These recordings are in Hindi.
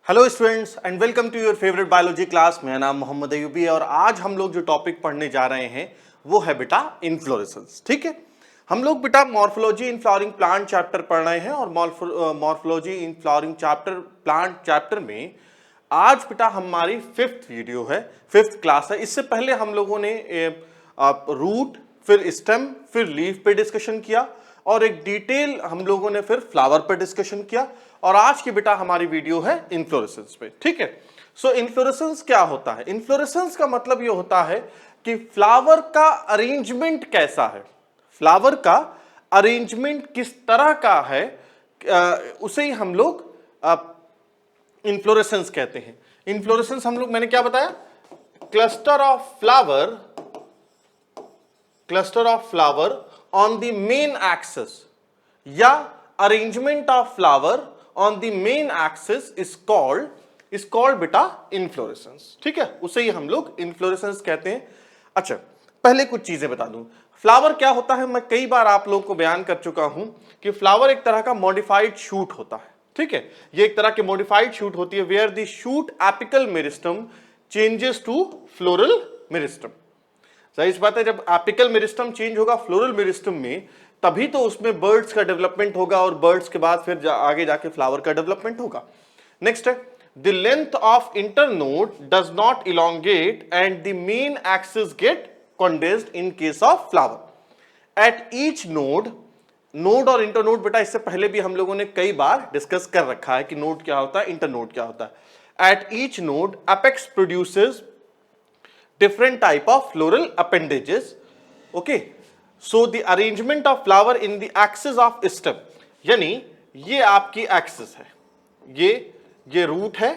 Hello students and welcome to your favourite biology class. मेरा नाम मोहम्मद अयूबी है और आज हम लोग जो टॉपिक पढ़ने जा रहे हैं वो है बेटा इन्फ्लोरेसेंस। ठीक है, हम लोग बेटा morphology in flowering plant chapter पढ़ रहे हैं और morphology in flowering plant chapter में आज बेटा हमारी फिफ्थ वीडियो है, फिफ्थ क्लास है। इससे पहले हम लोगों ने रूट, फिर स्टेम, फिर लीफ पे डिस्कशन किया और एक डिटेल हम लोगों ने फिर फ्लावर पर डिस्कशन किया और आज की बेटा हमारी वीडियो है इन्फ्लोरेसेंस पे। ठीक है, सो इन्फ्लोरेसेंस क्या होता है? इन्फ्लोरेसेंस का मतलब ये होता है कि फ्लावर का अरेंजमेंट कैसा है, फ्लावर का अरेंजमेंट किस तरह का है, उसे ही हम लोग इन्फ्लोरेसेंस कहते हैं। इन्फ्लोरेसेंस हम लोग, मैंने क्या बताया, cluster of flower on the main axis या arrangement of flower on the main axis is called बेटा इन्फ्लोरेसेंस। ठीक है, उसे ही हम लोग इन्फ्लोरेसेंस कहते हैं। अच्छा, पहले कुछ चीजें बता दूं, फ्लावर क्या होता है। मैं कई बार आप लोगों को बयान कर चुका हूं कि फ्लावर एक तरह का मॉडिफाइड शूट होता है। ठीक है, ये एक तरह की मॉडिफाइड शूट होती है where the shoot apical meristem changes to floral meristem. सही इस बात है, जब एपिकल मेरिस्टम चेंज होगा फ्लोरल मेरिस्टम में तभी तो उसमें बर्ड्स का डेवलपमेंट होगा और बर्ड्स के बाद फिर आगे जाके फ्लावर का डेवलपमेंट होगा। नेक्स्ट है, the length of internode does not elongate and the main axis get condensed in case of flower at each node. Node और इंटरनोड बेटा इससे पहले भी हम लोगों ने कई बार डिस्कस कर रखा है कि नोड क्या होता है, इंटरनोड क्या होता है। Eight each node apex produces different type of floral appendages. Okay, so the arrangement of flower in the axis of stem, यानी ये आपकी एक्सिस है, ये रूट है,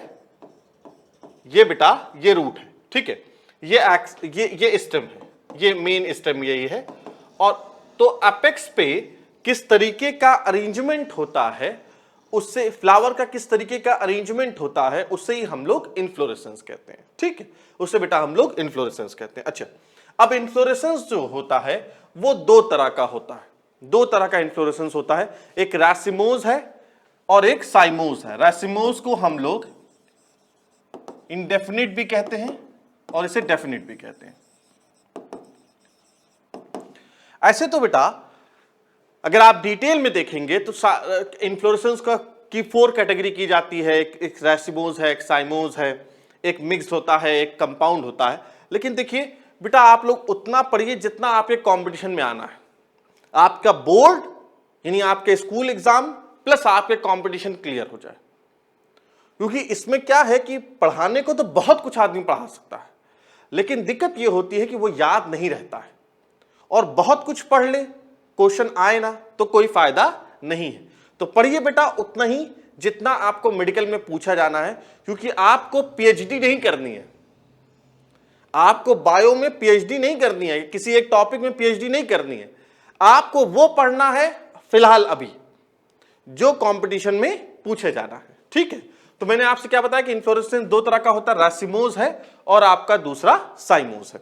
ये बेटा ये रूट है। ठीक है, ये स्टेम है, ये मेन स्टेम यही है। और तो अपेक्स पे किस तरीके का अरेंजमेंट होता है, उससे फ्लावर का किस तरीके का अरेंजमेंट होता है, उससे ही हम लोग इन्फ्लोरेसेंस कहते हैं। ठीक है, उससे बेटा हम लोग इन्फ्लोरेसेंस कहते हैं। अच्छा, अब इन्फ्लोरेसेंस जो होता है वो दो तरह का होता है, दो तरह का इन्फ्लोरेसेंस होता है। एक रैसिमोज है और एक साइमोज है। रैसिमोज को हम लोग इंडेफिनिट भी कहते हैं और इसे डेफिनिट भी कहते हैं। ऐसे तो बेटा अगर आप डिटेल में देखेंगे तो इन्फ्लोरेसेंस की 4 कैटेगरी की जाती है। एक रैसिमोज है, एक साइमोज है, एक मिक्स होता है, एक कंपाउंड होता है। लेकिन देखिए बेटा, आप लोग उतना पढ़िए जितना आपके कंपटीशन में आना है। आपका बोर्ड यानी आपके स्कूल एग्जाम प्लस आपके कंपटीशन क्लियर हो जाए, क्योंकि इसमें क्या है कि पढ़ाने को तो बहुत कुछ आदमी पढ़ा सकता है, लेकिन दिक्कत यह होती है कि वो याद नहीं रहता है। और बहुत कुछ पढ़ ले, क्वेश्चन आए ना तो कोई फायदा नहीं है। तो पढ़िए बेटा उतना ही जितना आपको मेडिकल में पूछा जाना है, क्योंकि आपको पीएचडी नहीं करनी है, आपको बायो में पीएचडी नहीं करनी है, किसी एक टॉपिक में पीएचडी नहीं करनी है। आपको वो पढ़ना है फिलहाल अभी जो कंपटीशन में पूछे जाना है। ठीक है, तो मैंने आपसे क्या बताया कि इन्फ्लोरेसेंस दो तरह का होता है, रैसिमोज है और आपका दूसरा साइमोज है।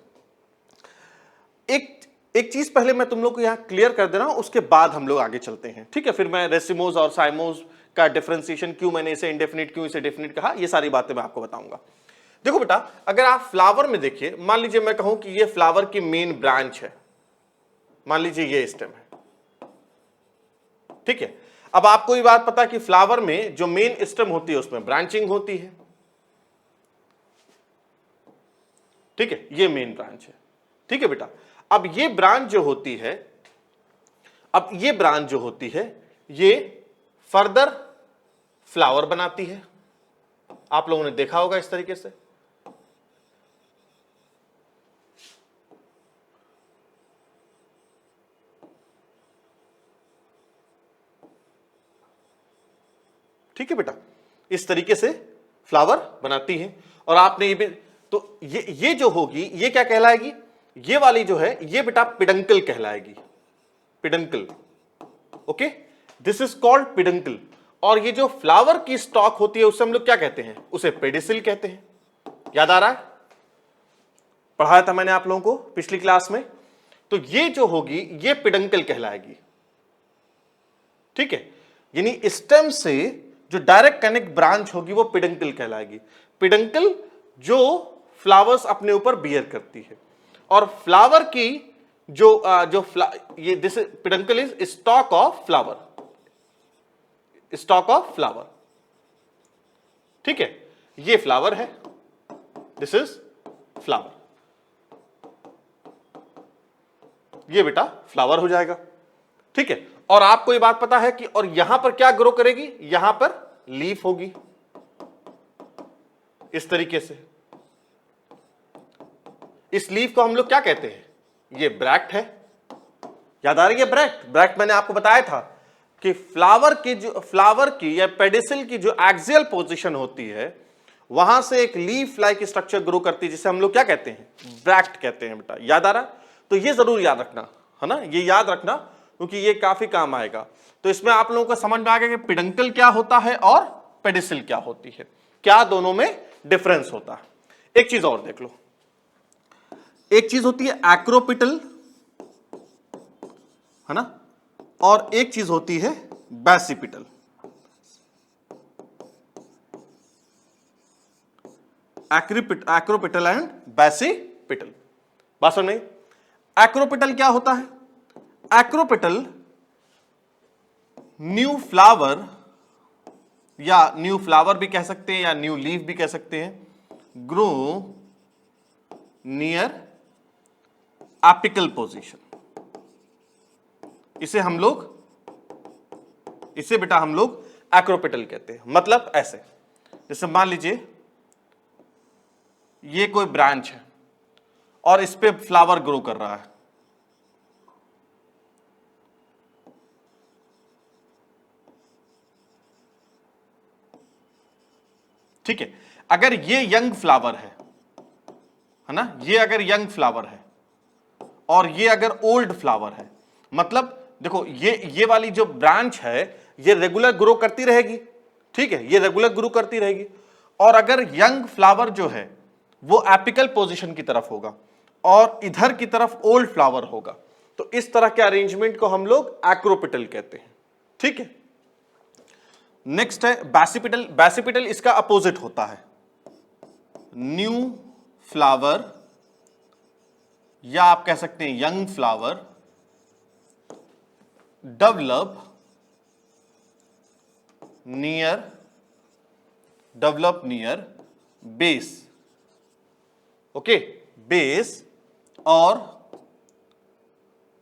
एक चीज पहले मैं तुम लोग को यहां क्लियर कर दे रहा हूं, उसके बाद हम लोग आगे चलते हैं। ठीक है, फिर मैं रेसिमोज और साइमोज का डिफरेंशिएशन, क्यों मैंने इसे इंडेफिनिट, क्यों इसे डेफिनिट कहा, ये सारी बातें मैं आपको बताऊंगा। देखो बेटा, अगर आप फ्लावर में देखिए, मान लीजिए मैं कहूं कि ये फ्लावर की मेन ब्रांच है, मान लीजिए ये स्टेम है। ठीक है, अब आपको ये बात पता है कि फ्लावर में जो मेन स्टेम होती है उसमें ब्रांचिंग होती है। ठीक है, ये मेन ब्रांच है। ठीक है बेटा, अब ये ब्रांच जो होती है, ये फर्दर फ्लावर बनाती है। आप लोगों ने देखा होगा इस तरीके से। ठीक है बेटा, इस तरीके से फ्लावर बनाती है। और आपने ये भी तो ये जो होगी ये क्या कहलाएगी, ये वाली जो है ये बेटा पिडंकल कहलाएगी, peduncle. Okay, this is called peduncle. और ये जो फ्लावर की स्टॉक होती है उसे हम लोग क्या कहते हैं, उसे पेडिसिल कहते हैं। याद आ रहा है, पढ़ाया था मैंने आप लोगों को पिछली क्लास में। तो ये जो होगी ये पिडंकल कहलाएगी। ठीक है, यानी स्टेम से जो डायरेक्ट कनेक्ट ब्रांच होगी वो पेडंकल कहलाएगी। पेडंकल जो फ्लावर्स अपने ऊपर बियर करती है, और फ्लावर की ये this peduncle is stock of flower, stock of flower. ठीक है, ये फ्लावर है, दिस इज फ्लावर, ये बेटा फ्लावर हो जाएगा। ठीक है, और आपको ये बात पता है कि और यहां पर क्या ग्रो करेगी, यहां पर लीफ होगी इस तरीके से। इस लीफ को हम लोग क्या कहते हैं, ये ब्रैक्ट है। याद आ रही है ब्रैक्ट? ब्रैक्ट मैंने आपको बताया था कि फ्लावर की या पेडिसल की जो एक्सियल पोजीशन होती है, वहां से एक लीफ लाइक स्ट्रक्चर ग्रो करती है, जिसे हम लोग क्या कहते हैं, ब्रैक्ट कहते हैं। बेटा याद आ रहा? तो ये जरूर याद रखना है ना, ये याद रखना, क्योंकि ये काफी काम आएगा। तो इसमें आप लोगों को समझ में आ गया कि पेडंकल क्या होता है और पेडिसल क्या होती है, क्या दोनों में डिफरेंस होता है। एक चीज और देख लो, एक चीज होती है एक्रोपिटल, है ना, और एक चीज होती है बैसिपिटल। एक्रोपिटल एंड बैसिपिटल, बात समझ में? एक्रोपिटल क्या होता है? एक्रोपिटल न्यू फ्लावर, या न्यू फ्लावर भी कह सकते हैं या न्यू लीफ भी कह सकते हैं, ग्रो नियर एपिकल पोजीशन। इसे बेटा हम लोग एक्रोपिटल कहते हैं। मतलब ऐसे, जैसे मान लीजिए ये कोई ब्रांच है और इस पे फ्लावर ग्रो कर रहा है, ठीक है। अगर ये यंग फ्लावर है ना, ये अगर यंग फ्लावर है और ये अगर ओल्ड फ्लावर है, मतलब देखो ये वाली जो ब्रांच है ये रेगुलर ग्रो करती रहेगी, ठीक है, ये रेगुलर ग्रो करती रहेगी। और अगर यंग फ्लावर जो है वो एपिकल पोजीशन की तरफ होगा और इधर की तरफ ओल्ड फ्लावर होगा, तो इस तरह के अरेंजमेंट को हम लोग एक्रोपिटल कहते हैं। ठीक है, नेक्स्ट है बैसिपिटल। बैसिपिटल इसका अपोजिट होता है, न्यू फ्लावर, या आप कह सकते हैं young flower develop near base, okay, base और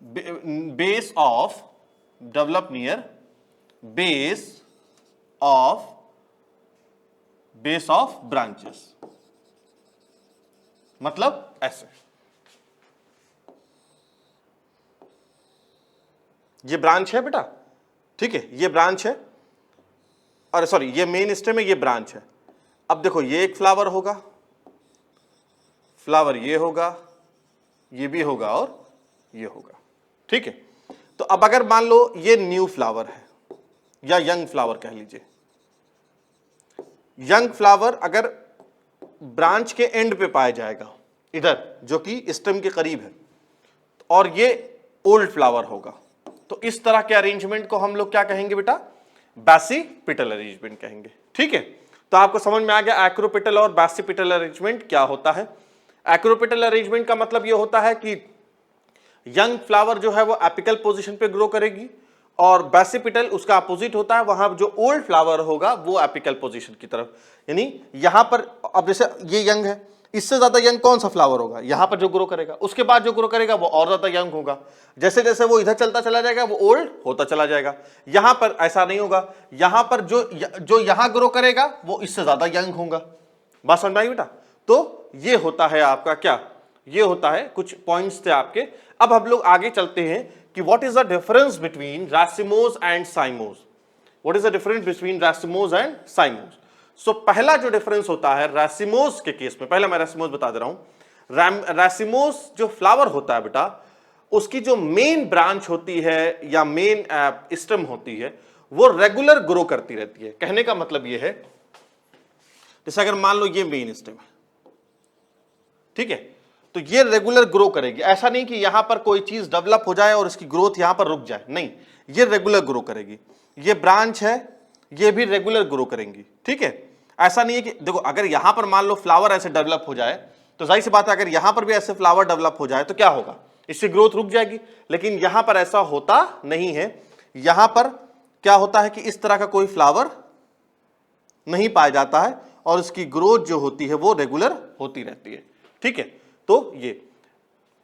base of, develop near base of branches. मतलब ऐसे, ये ब्रांच है बेटा, ठीक है, ये ब्रांच है, और सॉरी ये मेन स्टेम है, ये ब्रांच है। अब देखो ये एक फ्लावर होगा, फ्लावर ये होगा, ये भी होगा और ये होगा, ठीक है। तो अब अगर मान लो ये न्यू फ्लावर है या यंग फ्लावर कह लीजिए, यंग फ्लावर अगर ब्रांच के एंड पे पाया जाएगा इधर, जो कि स्टेम के करीब है, और ये ओल्ड फ्लावर होगा, तो इस तरह के अरेंजमेंट को हम लोग क्या कहेंगे बेटा, बैसिपिटल अरेंजमेंट कहेंगे। ठीक है, तो आपको समझ में आ गया एक्रोपिटल और बैसिपिटल अरेंजमेंट क्या होता है। एक्रोपिटल अरेंजमेंट का मतलब ये होता है कि यंग फ्लावर जो है वो एपिकल पोजीशन पे ग्रो करेगी, और बैसिपिटल उसका अपोजिट होता है, वहां जो ओल्ड फ्लावर होगा वो एपिकल पोजीशन की तरफ। यानी यहां पर अब जैसे ये यंग है, इससे ज्यादा यंग कौन सा फ्लावर होगा, यहां पर जो ग्रो करेगा, उसके बाद जो ग्रो करेगा वो और ज्यादा यंग होगा। जैसे जैसे वो इधर चलता चला जाएगा वो ओल्ड होता चला जाएगा। यहां पर ऐसा नहीं होगा, यहां पर जो यहां ग्रो करेगा वो इससे ज्यादा यंग होगा। बात समझ में आई बेटा? तो ये होता है आपका क्या, ये होता है, कुछ पॉइंट्स थे आपके। अब हम लोग आगे चलते हैं कि what is the difference between racemose and cymose. What is the difference between racemose and cymose? So पहला जो डिफरेंस होता है रासिमोस के केस में, पहले मैं रासिमोस बता दे रहा हूं। रासिमोस जो फ्लावर होता है बेटा, उसकी जो मेन ब्रांच होती है या मेन स्टेम होती है वो रेगुलर ग्रो करती रहती है। कहने का मतलब ये है, जैसे अगर मान लो ये मेन स्टेम है, ठीक है, तो ये रेगुलर ग्रो करेगी। ऐसा नहीं कि यहां पर कोई चीज डेवलप हो जाए और इसकी ग्रोथ यहां पर रुक जाए, नहीं, ये रेगुलर ग्रो करेगी। ये ब्रांच है ये भी रेगुलर ग्रो करेंगी। ठीक है, ऐसा नहीं है कि देखो अगर यहां पर मान लो फ्लावर ऐसे डेवलप हो जाए तो जाहिर सी बात है अगर यहां पर भी ऐसे फ्लावर डेवलप हो जाए तो क्या होगा, इससे ग्रोथ रुक जाएगी। लेकिन यहां पर ऐसा होता नहीं है, यहां पर क्या होता है कि इस तरह का कोई फ्लावर नहीं पाया जाता है और इसकी ग्रोथ जो होती है वो रेगुलर होती रहती है। ठीक है, तो ये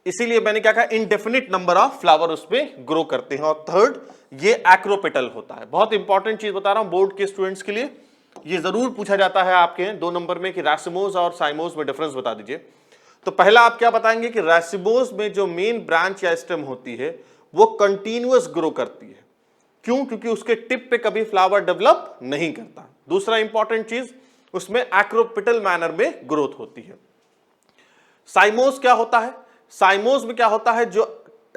इसीलिए मैंने क्या कहा, इनडेफिनिट नंबर ऑफ फ्लावर उसमें ग्रो करते हैं। और थर्ड, ये एक्रोपेटल होता है। बहुत इंपॉर्टेंट चीज बता रहा हूं बोर्ड के स्टूडेंट्स के लिए, ये जरूर पूछा जाता है आपके 2 नंबर में कि रासिमोस और साइमोस में डिफरेंस बता दीजिए। तो पहला आप क्या बताएंगे कि रासिमोस में जो मेन ब्रांच या स्टेम होती है वो कंटिन्यूअस ग्रो करती है। क्यों? क्योंकि उसके टिप पे कभी फ्लावर डेवलप नहीं करता। दूसरा इंपॉर्टेंट चीज, उसमें एक्रोपेटल मैनर में ग्रोथ होती है। साइमोस क्या होता है? साइमोस में क्या होता है, जो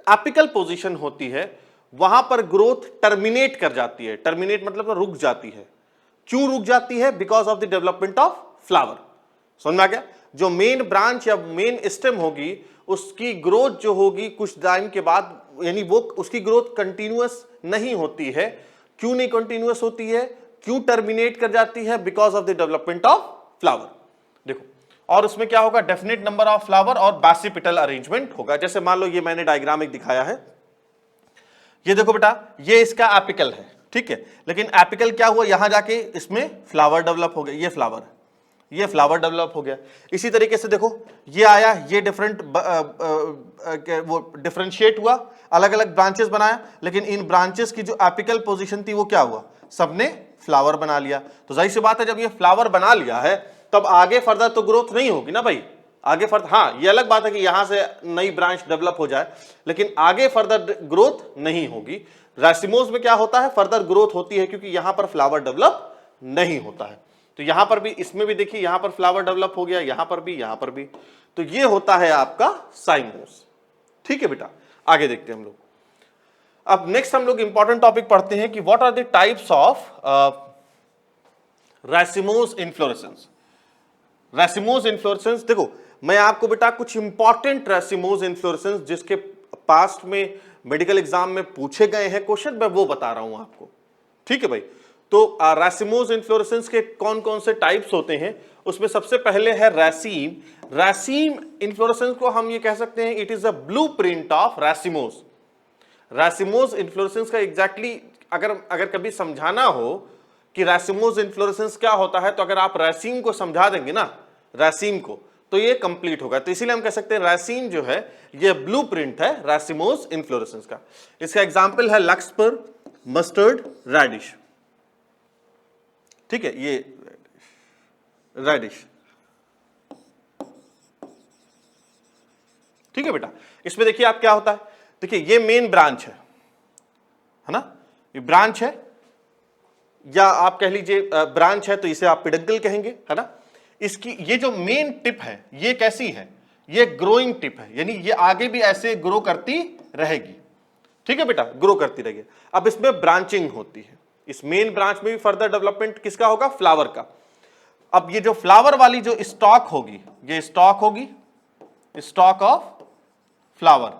एपिकल पोजीशन होती है वहां पर ग्रोथ टर्मिनेट कर जाती है। टर्मिनेट मतलब रुक जाती है। क्यों रुक जाती है? Because of the development of flower. समझ में आ गया? जो मेन ब्रांच या मेन स्टेम होगी उसकी ग्रोथ जो होगी कुछ टाइम के बाद, यानी वो उसकी ग्रोथ कंटिन्यूअस नहीं होती है। क्यों नहीं कंटिन्यूअस होती है? क्यों टर्मिनेट कर जाती है? Because of the development of flower. देखो, और उसमें क्या होगा, डेफिनेट नंबर ऑफ फ्लावर और बासिपिटल अरेंजमेंट होगा। जैसे मान लो ये मैंने डायग्राम एक दिखाया है, ये देखो बेटा, ये इसका एपिकल है। ठीक है, लेकिन एपिकल क्या हुआ, यहां जाके इसमें फ्लावर डेवलप हो गया, ये फ्लावर है, ये फ्लावर डेवलप हो गया। इसी तरीके से देखो ये आया, ये डिफरेंट वो डिफरेंशिएट हुआ, अलग अलग ब्रांचेस बनाया, लेकिन इन ब्रांचेस की जो एपिकल पोजीशन थी वो क्या हुआ, सबने फ्लावर बना लिया। तो जाहिर सी बात है जब ये फ्लावर बना लिया है तब आगे फर्दर तो ग्रोथ नहीं होगी ना भाई, आगे फर्दर, हाँ ये अलग बात है कि यहां से नई ब्रांच डेवलप हो जाए, लेकिन आगे फर्दर ग्रोथ नहीं होगी। रासिमोस में क्या होता है, फर्दर ग्रोथ होती है क्योंकि यहां पर फ्लावर डेवलप नहीं होता है। तो यहां पर भी, इसमें भी देखिए यहां पर फ्लावर डेवलप हो गया, यहां पर भी, यहां पर भी। तो ये होता है आपका साइमोस। ठीक है बेटा, आगे देखते हैं हम लोग। अब नेक्स्ट हम लोग इंपॉर्टेंट टॉपिक पढ़ते हैं कि what are the types of racemose inflorescence. Racemose inflorescence, देखो मैं आपको बेटा कुछ इंपॉर्टेंट रासिमोस इन्फ्लोरेसेंस जिसके पास्ट में मेडिकल एग्जाम में पूछे गए हैं क्वेश्चन, मैं वो बता रहा हूं आपको। ठीक है भाई, तो रासिमोस इन्फ्लोरेसेंस के कौन कौन से टाइप्स होते हैं, उसमें सबसे पहले है रासीम। रासीम इन्फ्लोरेसेंस को हम ये कह सकते हैं it is a blueprint of racemose. Racemose inflorescence का एग्जैक्टली अगर कभी समझाना हो कि रासिमोस इन्फ्लोरेसेंस क्या होता है, तो अगर आप रासीम को समझा देंगे ना, रासीम को, तो ये कंप्लीट होगा। तो इसीलिए हम कह सकते हैं रासीम जो है ये ब्लूप्रिंट है रासिमोस इन्फ्लोरेसेंस का। इसका एग्जांपल है लक्सपर, मस्टर्ड, रेडिश। ठीक है, ये रेडिश। ठीक है बेटा, इसमें देखिए आप क्या होता है, देखिए ये मेन ब्रांच है ना, ये ब्रांच है, या आप कह लीजिए ब्रांच है तो इसे आप पिडंकल कहेंगे, है ना। इसकी ये जो मेन टिप है ये कैसी है, ये ग्रोइंग टिप है, यानी ये आगे भी ऐसे ग्रो करती रहेगी। ठीक है बेटा, ग्रो करती रहेगी। अब इसमें ब्रांचिंग होती है, इस मेन ब्रांच में भी फर्दर डेवलपमेंट किसका होगा, फ्लावर का। अब ये जो फ्लावर वाली जो स्टॉक होगी, ये स्टॉक होगी, स्टॉक ऑफ फ्लावर,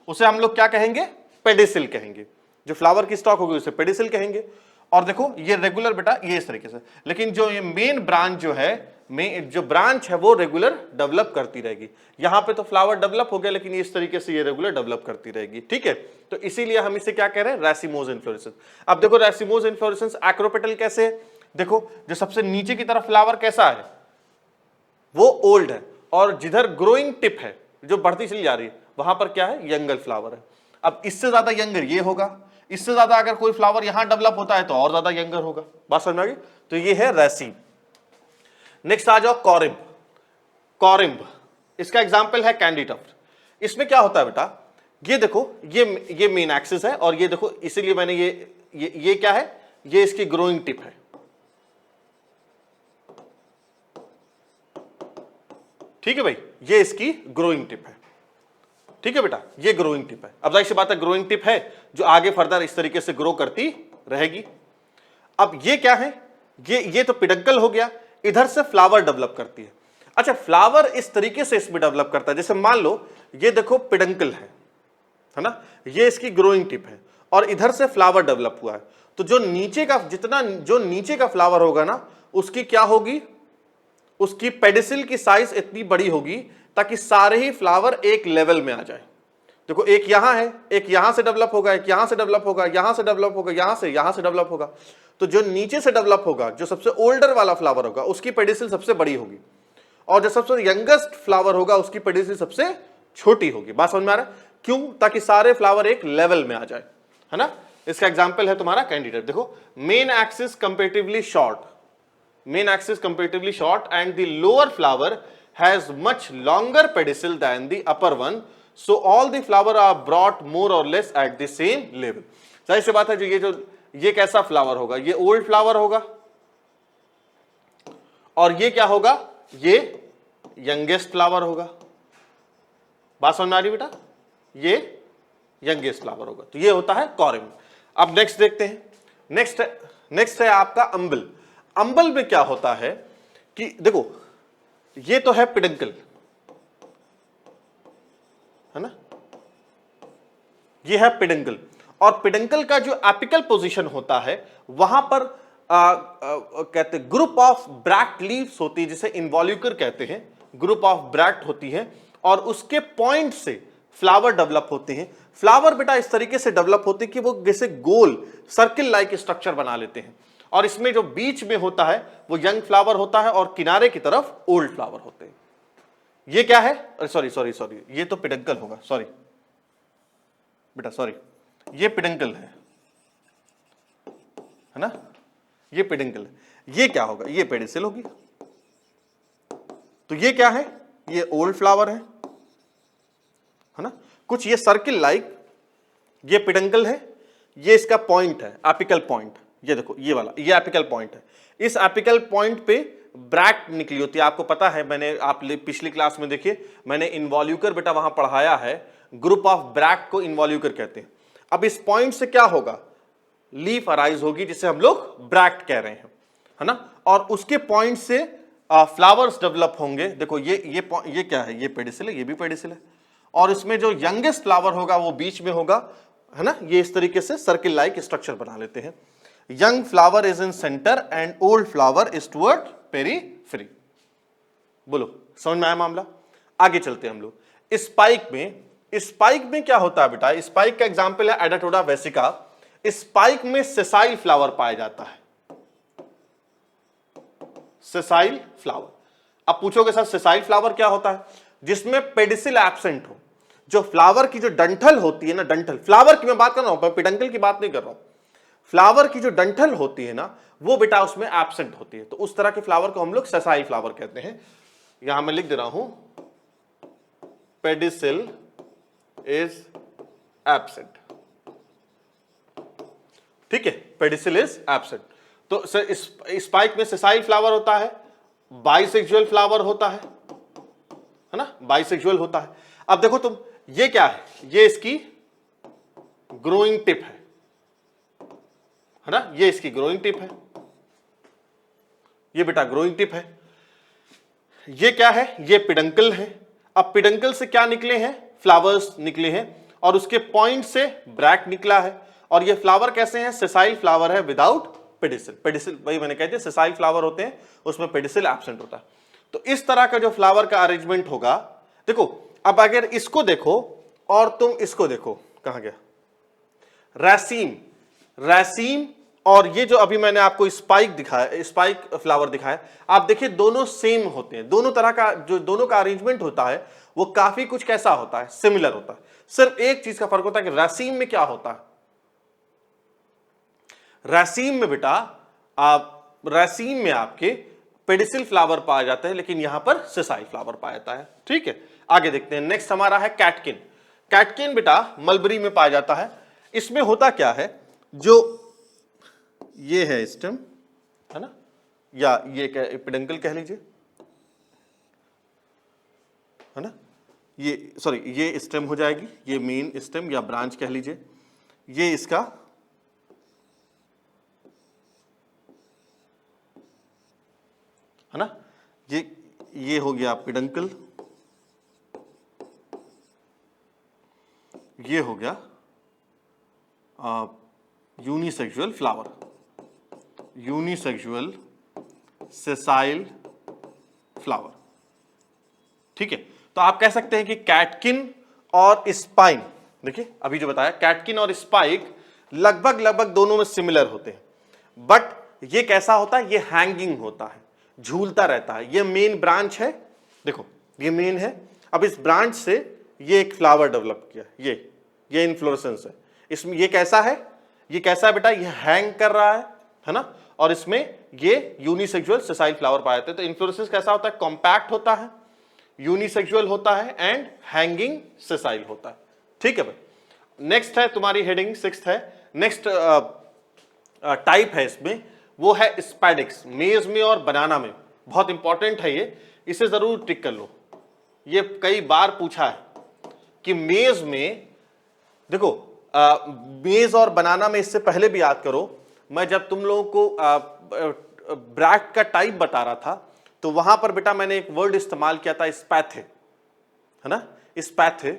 उसे हम लोग क्या कहेंगे, पेडिसिल कहेंगे। जो फ्लावर की स्टॉक होगी उसे पेडिसिल कहेंगे। और देखो ये रेगुलर बेटा, ये इस तरीके से, लेकिन जो ये मेन ब्रांच जो है, जो ब्रांच है वो रेगुलर डेवलप करती रहेगी। यहां पे तो फ्लावर डेवलप हो गया, लेकिन इस तरीके से ये रेगुलर डेवलप करती रहेगी। ठीक है, तो इसीलिए हम इसे क्या कह रहे हैं, रासिमोस इन्फ्लोरेसेंस। अब देखो रासिमोस इन्फ्लोरेसेंस एक्रोपेटल कैसे, देखो जो सबसे नीचे की तरफ फ्लावर कैसा है, वो ओल्ड है, और जिधर ग्रोइंग टिप है जो बढ़ती चली जा रही है वहां पर क्या है, यंगर फ्लावर है। अब इससे ज्यादा यंगर ये होगा, इससे ज्यादा अगर कोई फ्लावर यहां डेवलप होता है तो और ज्यादा यंगर होगा। बात समझ में आ गई। तो ये है रासिम। नेक्स्ट आ जाओ कॉरिम्ब। कॉरिम्ब, इसका एग्जांपल है कैंडीटफ्ट। इसमें क्या होता है बेटा, ये देखो ये मेन एक्सिस है, और ये देखो इसीलिए मैंने ये क्या है, ये इसकी ग्रोइंग टिप है। ठीक है भाई, ये इसकी ग्रोइंग टिप है। ठीक है बेटा, ये ग्रोइंग टिप है। अब जाहिर सी बात है ग्रोइंग टिप है जो आगे फर्दर इस तरीके से ग्रो करती रहेगी। अब ये क्या है, ये तो पिडंकल हो गया, इधर से फ्लावर डेवलप करती है। अच्छा, फ्लावर इस तरीके से इसमें डेवलप करता है, जैसे मान लो ये देखो पिडंकल है ना, ये इसकी ग्रोइंग टिप है और इधर से फ्लावर डेवलप हुआ है। तो जो नीचे का जो नीचे का फ्लावर होगा ना, उसकी क्या होगी, उसकी पेडिसिल की साइज इतनी बड़ी होगी ताकि सारे ही फ्लावर एक लेवल में आ जाए। देखो एक यहां है, एक यहां से डेवलप होगा, एक यहां से डेवलप होगा, यहां से डेवलप होगा, यहां से डेवलप होगा। तो जो नीचे से डेवलप होगा, जो सबसे ओल्डर वाला फ्लावर होगा, उसकी पेडिसिल सबसे बड़ी होगी, और जो सबसे यंगेस्ट फ्लावर होगा उसकी पेडिसिल सबसे छोटी होगी। बात समझ में आ रहा है? क्यों? ताकि सारे फ्लावर एक लेवल में आ जाए, है ना। इसका एग्जांपल है तुम्हारा कैंडिडेट। देखो main axis comparatively short, main axis comparatively short and the lower flower has much longer pedicel than the upper one, so all the flower are brought more or less at the same level। जाहिर सी बात है जो ये कैसा फ्लावर होगा, ये ओल्ड फ्लावर होगा, और ये क्या होगा, ये यंगेस्ट फ्लावर होगा। बात समझ में आ रही बेटा? ये यंगेस्ट फ्लावर होगा, तो ये होता है कॉरिम। अब नेक्स्ट देखते हैं। नेक्स्ट है आपका अम्बल। अम्बल में क्या होता है कि देखो ये तो है पिडंकल, है ना, ये है पिडंकल, और पिडंकल का जो एपिकल पोजीशन होता है वहां पर कहते हैं ग्रुप ऑफ ब्रैक्ट लीव्स होती है, जिसे इन्वॉल्यूकर कहते हैं। ग्रुप ऑफ ब्रैक्ट होती है और उसके पॉइंट से फ्लावर डेवलप होते हैं। फ्लावर बेटा इस तरीके से डेवलप होते हैं कि वो जैसे गोल सर्किल लाइक स्ट्रक्चर बना लेते हैं, और इसमें जो बीच में होता है वो यंग फ्लावर होता है और किनारे की तरफ ओल्ड फ्लावर होते हैं। ये क्या है, सॉरी ये तो पिडंकल होगा, सॉरी बेटा सॉरी, ये पिडंकल है ना, ये पिडंकल है। ये क्या होगा, ये पेडिसिल होगी। तो ये क्या है, ये ओल्ड फ्लावर है ना, कुछ ये सर्किल लाइक, ये पिडंकल है, ये इसका पॉइंट है, एपिकल पॉइंट। ये देखो ये वाला, ये एपिकल पॉइंट है। इस एपिकल पॉइंट पे ब्रैक्ट निकली होती है। आपको पता है, मैंने आप पिछली क्लास में देखिए, मैंने इन्वॉल्यूकर बेटा वहां पढ़ाया है। ग्रुप ऑफ ब्रैक्ट को इन्वॉल्यूकर कहते हैं। अब इस पॉइंट से क्या होगा, लीफ अराइज होगी, जिसे हम लोग ब्रैक्ट कह रहे हैं, है ना, और उसके पॉइंट से फ्लावर्स डेवलप होंगे। देखो ये क्या है, ये पेडिसिल है, ये भी पेडिसिल है, और इसमें जो यंगेस्ट फ्लावर होगा वो बीच में होगा, है ना। ये इस तरीके से सर्किल लाइक स्ट्रक्चर बना लेते हैं। Young flower is in centre and old flower is toward periphery. बोलो समझ में आया मामला? आगे चलते हैं हम लोग। स्पाइक में क्या होता है बेटा, स्पाइक का एग्जांपल है एडाटोडा वेसिका। स्पाइक में सेसाइल फ्लावर पाया जाता है, सेसाइल फ्लावर। अब पूछोगे सर सेसाइल फ्लावर क्या होता है? जिसमें पेडिसिल एब्सेंट हो। जो फ्लावर की जो डंठल होती है ना, डंठल फ्लावर की मैं बात कर रहा हूं, पिडंकल की बात नहीं कर रहा हूं। फ्लावर की जो डंठल होती है ना, वो बेटा उसमें एब्सेंट होती है, तो उस तरह के फ्लावर को हम लोग सेसाइल फ्लावर कहते हैं। यहां मैं लिख दे रहा हूं, पेडिसिल इज एब्सेंट। ठीक है, पेडिसिल इज एब्सेंट। तो स्पाइक में सेसाइल फ्लावर होता है, बाइसेक्सुअल फ्लावर होता है ना, बाइसेक्सुअल होता है। अब देखो तुम, ये क्या है, ये इसकी ग्रोइंग टिप है ना, ये इसकी ग्रोइंग टिप है, ये बेटा ग्रोइंग टिप है। ये क्या है, ये पिडंकल है। अब पिडंकल से क्या निकले हैं, फ्लावर्स निकले हैं, और उसके पॉइंट से ब्रैक्ट निकला है। और ये फ्लावर कैसे हैं, सेसाइल फ्लावर है विदाउट पेडिसिल। पेडिसिल वही मैंने कहते हैं, सेसाइल फ्लावर होते हैं, उसमें पेडिसिल एब्सेंट होता है। तो इस तरह का जो फ्लावर का अरेंजमेंट होगा। देखो अब अगर इसको देखो और तुम इसको देखो, कहां गया रैसीम, और ये जो अभी मैंने आपको स्पाइक दिखाया, स्पाइक फ्लावर दिखाया, आप देखिए दोनों सेम होते हैं। दोनों तरह का जो दोनों का अरेंजमेंट होता है वो काफी कुछ कैसा होता है, सिमिलर होता है। सिर्फ एक चीज का फर्क होता है कि रैसीम में क्या होता है, रैसीम में बेटा रैसीम में आपके पेडिसिल फ्लावर पाया जाता है, लेकिन यहां पर सेसाइल फ्लावर पाया जाता है। ठीक है, आगे देखते हैं। नेक्स्ट हमारा है कैटकिन। कैटकिन बेटा मलबरी में पाया जाता है। इसमें होता क्या है, जो ये है स्टेम, है ना, या ये पेडंकल कह लीजिए, है ना, ये सॉरी ये स्टेम हो जाएगी, ये मेन स्टेम या ब्रांच कह लीजिए। ये इसका है ना, ये हो गया पेडंकल, ये हो गया unisexual flower, unisexual sessile flower. ठीक है, तो आप कह सकते हैं कि कैटकिन और स्पाइन, देखिए अभी जो बताया कैटकिन और स्पाइक लगभग दोनों में सिमिलर होते हैं, बट ये कैसा होता है, ये हैंगिंग होता है, झूलता रहता है। ये मेन ब्रांच है, देखो ये मेन है, अब इस ब्रांच से ये एक फ्लावर डेवलप किया, ये इन्फ्लोरेसेंस है। इसमें ये कैसा है, ये कैसा है बेटा, ये हैंग कर रहा है ना, और इसमें ये यूनिसेक्सुअल सेसाइल फ्लावर पाए जाते हैं। तो इन्फ्लोरेसेंस कैसा होता है, कॉम्पैक्ट होता है, यूनिसेक्सुअल होता है एंड हैंगिंग सेसाइल होता है। ठीक है भाई, नेक्स्ट है तुम्हारी हेडिंग 6 है, नेक्स्ट टाइप है इसमें, वो है स्पैडिक्स। मेज में और बनाना में बहुत इंपॉर्टेंट है ये, इसे जरूर टिक कर लो, ये कई बार पूछा है कि मेज में, देखो मेज और बनाना में, इससे पहले भी याद करो मैं जब तुम लोगों को ब्रैक्ट का टाइप बता रहा था तो वहां पर बेटा मैंने एक वर्ड इस्तेमाल किया था स्पैथे, है ना, स्पैथे,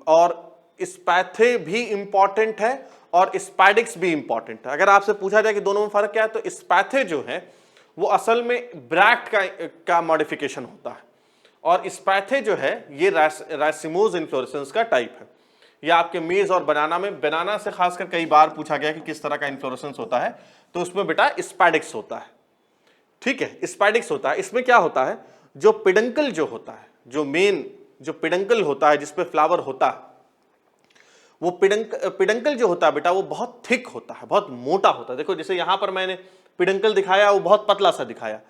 और स्पैथे भी इंपॉर्टेंट है और स्पैडिक्स भी इंपॉर्टेंट है। अगर आपसे पूछा जाए कि दोनों में फर्क क्या है, तो स्पैथे जो है वो असल में ब्रैक्ट का मॉडिफिकेशन होता है, और स्पैथे जो है ये रासिमोज इन्फ्लोरेसेंस का टाइप है। ये आपके मेज और बनाना में, बनाना से खासकर कई बार पूछा गया कि किस तरह का इन्फ्लोरेसेंस होता है, तो उसमें बेटा स्पैडिक्स होता है। ठीक है, स्पैडिक्स होता है। इसमें क्या होता है, जो पिडंकल जो होता है, जो मेन जो पिडंकल होता है जिसपे फ्लावर होता है, वो पिडंकल जो होता है बेटा वो बहुत थिक होता है, बहुत मोटा होता है। देखो जैसे यहां पर मैंने पिडंकल दिखाया वो बहुत पतला सा दिखाया,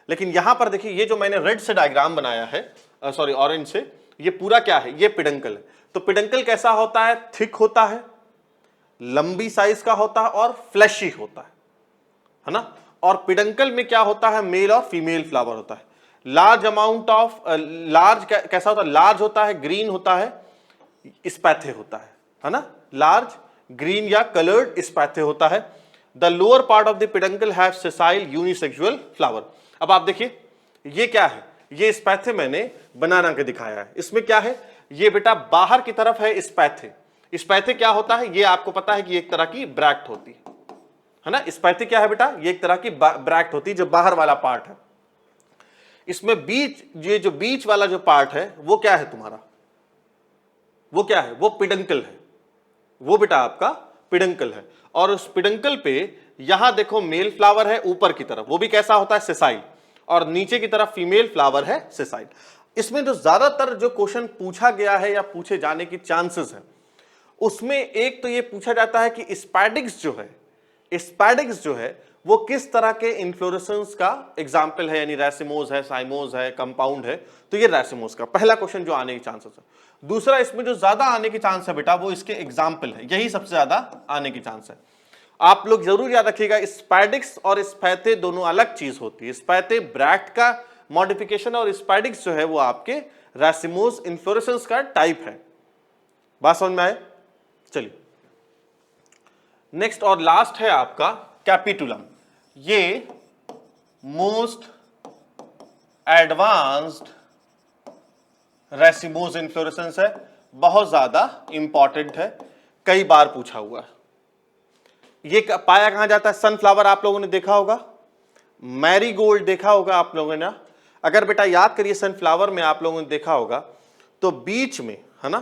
लेकिन यहां पर देखिए ये जो मैंने रेड से डायग्राम बनाया है, सॉरी ऑरेंज से, ये पूरा क्या है, ये पिडंकल है। तो पिडंकल कैसा होता है, थिक होता है, लंबी साइज का होता है और फ्लैशी होता है ना। और पिडंकल में क्या होता है, मेल और फीमेल फ्लावर होता है। लार्ज अमाउंट ऑफ लार्ज कैसा होता है, लार्ज होता है, ग्रीन होता है, स्पैथे होता है ना, लार्ज ग्रीन या कलर्ड स्पैथे होता है। The lower part of the peduncle have sessile unisexual flower. अब आप देखिए ये क्या है, ये स्पैथे मैंने बनाना के दिखाया है। इसमें क्या है, ये बेटा बाहर की तरफ है स्पैथे। स्पैथे क्या होता है, ये आपको पता है कि एक तरह की ब्रैक्ट होती है ना। स्पैथे क्या है बेटा, ये एक तरह की ब्रैक्ट होती है, जो बाहर वाला पार्ट है। इसमें बीच, ये जो बीच वाला जो पार्ट है वो क्या है तुम्हारा, वो क्या है, वो पिडंकल है, वो बेटा आपका पिडंकल है। और उस पिडंकल पे यहां देखो मेल फ्लावर है ऊपर की तरफ, वो भी कैसा होता है, सेसाइल, और नीचे की तरफ फीमेल फ्लावर है, सेसाइल। इसमें जो ज्यादातर जो क्वेश्चन पूछा गया है या पूछे जाने की चांसेस है, उसमें एक तो ये पूछा जाता है कि स्पैडिक्स जो है, स्पैडिक्स जो है वो किस तरह के इन्फ्लोरेसेंस का एग्जाम्पल है, यानी रैसिमोज है, साइमोज है, कंपाउंड है, तो ये रैसिमोज का पहला क्वेश्चन जो आने के चांसेस है। दूसरा, इसमें जो ज्यादा आने की चांस है बेटा वो इसके एग्जाम्पल है, यही सबसे ज्यादा आने की चांस है। आप लोग जरूर याद रखिएगा, स्पैडिक्स और स्पैथे दोनों अलग चीज होती है। स्पैथे ब्रैक्ट का मॉडिफिकेशन और स्पैडिक्स जो है वो आपके रैसिमोज इन्फ्लोरेसेंस का टाइप है। बात समझ में आए? चलिए नेक्स्ट और लास्ट है आपका कैपिटुलम। ये मोस्ट एडवांस्ड रैसिमोज इन्फ्लोरेसेंस है, बहुत ज्यादा इंपॉर्टेंट है, कई बार पूछा हुआ है। ये पाया कहां जाता है, सनफ्लावर आप लोगों ने देखा होगा, मैरीगोल्ड देखा होगा आप लोगों ने। अगर बेटा याद करिए, सनफ्लावर में आप लोगों ने देखा होगा तो बीच में, है ना,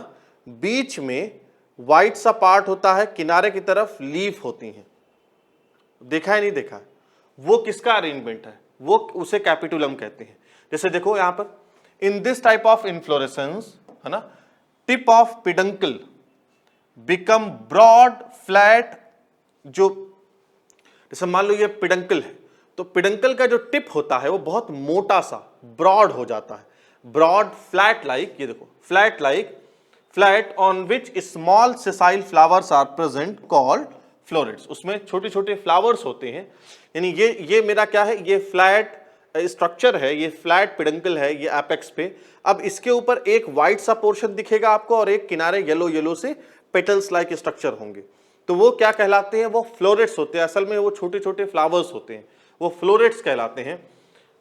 बीच में व्हाइट सा पार्ट होता है, किनारे की तरफ लीफ होती हैं, देखा है नहीं देखा है, वो किसका अरेंजमेंट है, वो उसे कैपिटुलम कहते हैं। जैसे देखो यहां पर, in this type of inflorescence, है ना, tip of peduncle become broad flat. जो जैसे मान लो ये पिडंकल है, तो पिडंकल का जो टिप होता है वो बहुत मोटा सा ब्रॉड हो जाता है, ब्रॉड फ्लैट लाइक, ये देखो flat like, flat on which small sessile flowers are present called florets. उसमें छोटे छोटे फ्लावर्स होते हैं, यानी ये मेरा क्या है, ये फ्लैट स्ट्रक्चर है, ये फ्लैट पिडंकल है, ये एपेक्स पे। अब इसके ऊपर एक व्हाइट सा पोर्शन दिखेगा आपको और एक किनारे येलो येलो से पेटल्स लाइक स्ट्रक्चर होंगे, तो वो क्या कहलाते हैं, वो फ्लोरेट्स होते हैं। असल में वो छोटे छोटे फ्लावर्स होते हैं, वो फ्लोरेट्स कहलाते हैं।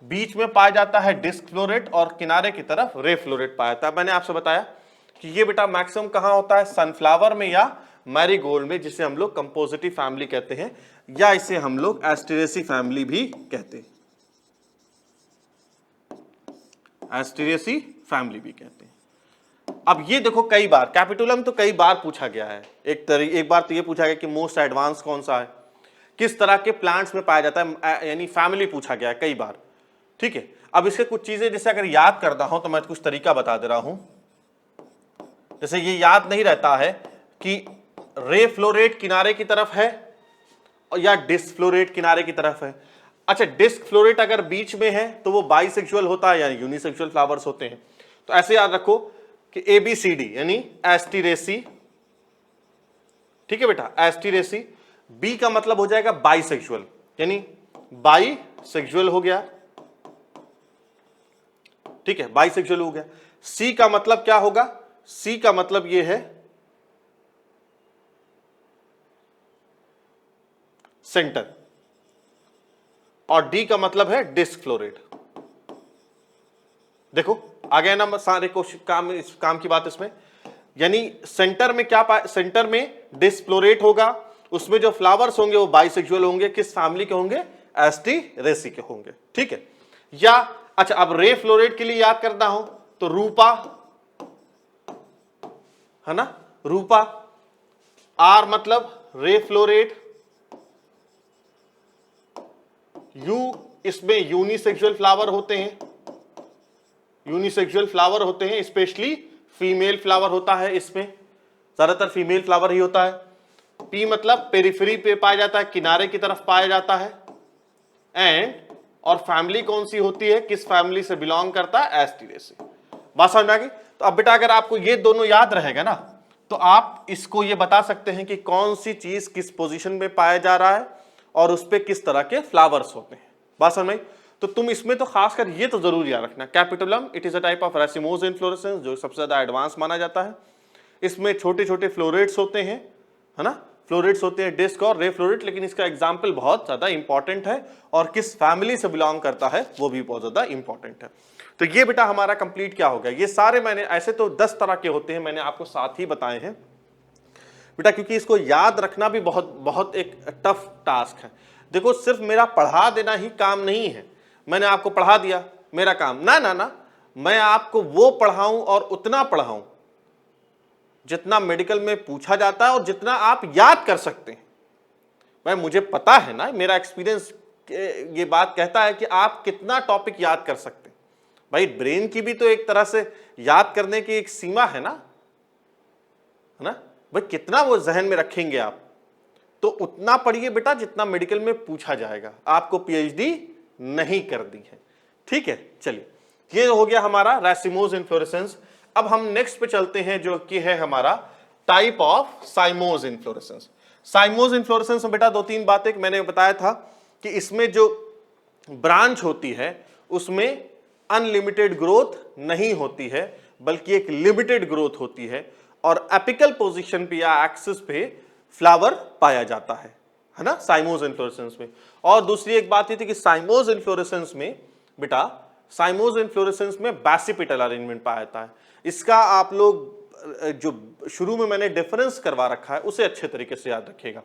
बीच में पाया जाता है डिस्क फ्लोरेट और किनारे की तरफ रे फ्लोरेट पाया जाता है। मैंने आपसे बताया कि ये बेटा मैक्सिमम कहां होता है, सनफ्लावर में या मैरीगोल्ड में, जिसे हम लोग कंपोजिटिव फैमिली कहते हैं या इसे हम लोग एस्टेरेसी फैमिली भी कहते हैं, एस्टेरेसी फैमिली भी कहते हैं। अब ये देखो कई बार कैपिटुलम तो कई बार पूछा गया है। एक बार तो ये पूछा गया कि मोस्ट एडवांस कौन सा है, किस तरह के प्लांट्स में पाया जाता है, यानी फैमिली पूछा गया है कई बार। ठीक है, अब इसके कुछ चीजें जैसे अगर याद करता हूं तो मैं कुछ तरीका बता दे रहा हूं। जैसे ये याद नहीं रहता है कि रे फ्लोरेट किनारे की तरफ है या डिस्क फ्लोरेट किनारे की तरफ है। अच्छा, डिस्क फ्लोरेट अगर बीच में है तो वो बाइसेक्सुअल होता है या यूनिसेक्सुअल फ्लावर्स होते हैं। तो ऐसे याद रखो कि ABCD यानी एस्टीरेसी, ठीक है बेटा, एस्टीरेसी। बी का मतलब हो जाएगा बाइसेक्सुअल, यानी बाइसेक्सुअल हो गया, ठीक है, बाइसेक्सुअल हो गया। सी का मतलब क्या होगा, सी का मतलब ये है सेंटर, और डी का मतलब है डिस्क फ्लोरेट। देखो आ गया ना सारे काम की बात इसमें, यानी सेंटर में क्या सेंटर में डिस्क फ्लोरेट होगा, उसमें जो फ्लावर्स होंगे वो बाइसेक्सुअल होंगे, किस फैमिली के होंगे, एस्टीरेसी के होंगे। ठीक है, या अच्छा अब रे फ्लोरेट के लिए याद करता हूं तो रूपा है ना, रूपा। आर मतलब रे फ्लोरेट, यू इसमें यूनिसेक्सुअल फ्लावर होते हैं, यूनिसेक्सुअल फ्लावर होते हैं, स्पेशली फीमेल फ्लावर होता है, इसमें ज्यादातर फीमेल फ्लावर ही होता है। पी मतलब पेरिफेरी पे पाया जाता है, किनारे की तरफ पाया जाता है। एंड और फैमिली कौन सी होती है, किस फैमिली से बिलोंग करता है, एस्टीरेसी। बात समझ में आ गई। तो अब बेटा अगर आपको ये दोनों याद रहेगा ना तो आप इसको ये बता सकते हैं कि कौन सी चीज किस पोजीशन में पाया जा रहा है और उस पे किस तरह के फ्लावर्स होते हैं। बात समझ में? तो तुम इसमें तो खासकर ये तो जरूर याद रखना, capitulum it is a type of racemose inflorescence, जो सबसे ज्यादा एडवांस माना जाता है। इसमें छोटे छोटे फ्लोरेट्स होते हैं, है ना, फ्लोरेट्स होते हैं, डिस्क और रे फ्लोरेट, लेकिन इसका एग्जाम्पल बहुत ज्यादा इंपॉर्टेंट है और किस फैमिली से बिलोंग करता है वो भी बहुत ज्यादा इंपॉर्टेंट है। तो ये बेटा हमारा कंप्लीट क्या हो गया, ये सारे मैंने ऐसे तो 10 तरह के होते हैं, मैंने आपको 7 ही बताए हैं बेटा, क्योंकि इसको याद रखना भी बहुत बहुत एक टफ टास्क है। देखो सिर्फ मेरा पढ़ा देना ही काम नहीं है, मैंने आपको पढ़ा दिया मेरा काम ना ना ना, मैं आपको वो पढ़ाऊं और उतना पढ़ाऊं जितना मेडिकल में पूछा जाता है और जितना आप याद कर सकते हैं। भाई मुझे पता है ना, मेरा एक्सपीरियंस ये बात कहता है कि आप कितना टॉपिक याद कर सकते हैं। भाई ब्रेन की भी तो एक तरह से याद करने की एक सीमा है ना, भाई कितना वो जहन में रखेंगे आप, तो उतना पढ़िए बेटा जितना मेडिकल में पूछा जाएगा। आपको PhD नहीं कर दी है, ठीक है। चलिए ये हो गया हमारा रैसिमोज इन्फ्लोरेसेंस। अब हम नेक्स्ट पे चलते हैं जो कि है हमारा type of cymose inflorescence. Cymose inflorescence में बेटा 2-3 बातें मैंने बताया था कि इसमें जो ब्रांच होती है उसमें अनलिमिटेड ग्रोथ नहीं होती है, बल्कि एक लिमिटेड ग्रोथ होती है और एपिकल पोजीशन पे या एक्सिस पे फ्लावर पाया जाता है ना, साइमोज इन्फ्लोरेसेंस में। और दूसरी एक बात ये थी कि साइमोज इन्फ्लोरेसेंस में बेटा, साइमोज इन्फ्लोरेसेंस में बेसिपिटल अरेंजमेंट पाया जाता है। इसका आप लोग जो शुरू में मैंने डिफरेंस करवा रखा है उसे अच्छे तरीके से याद रखिएगा।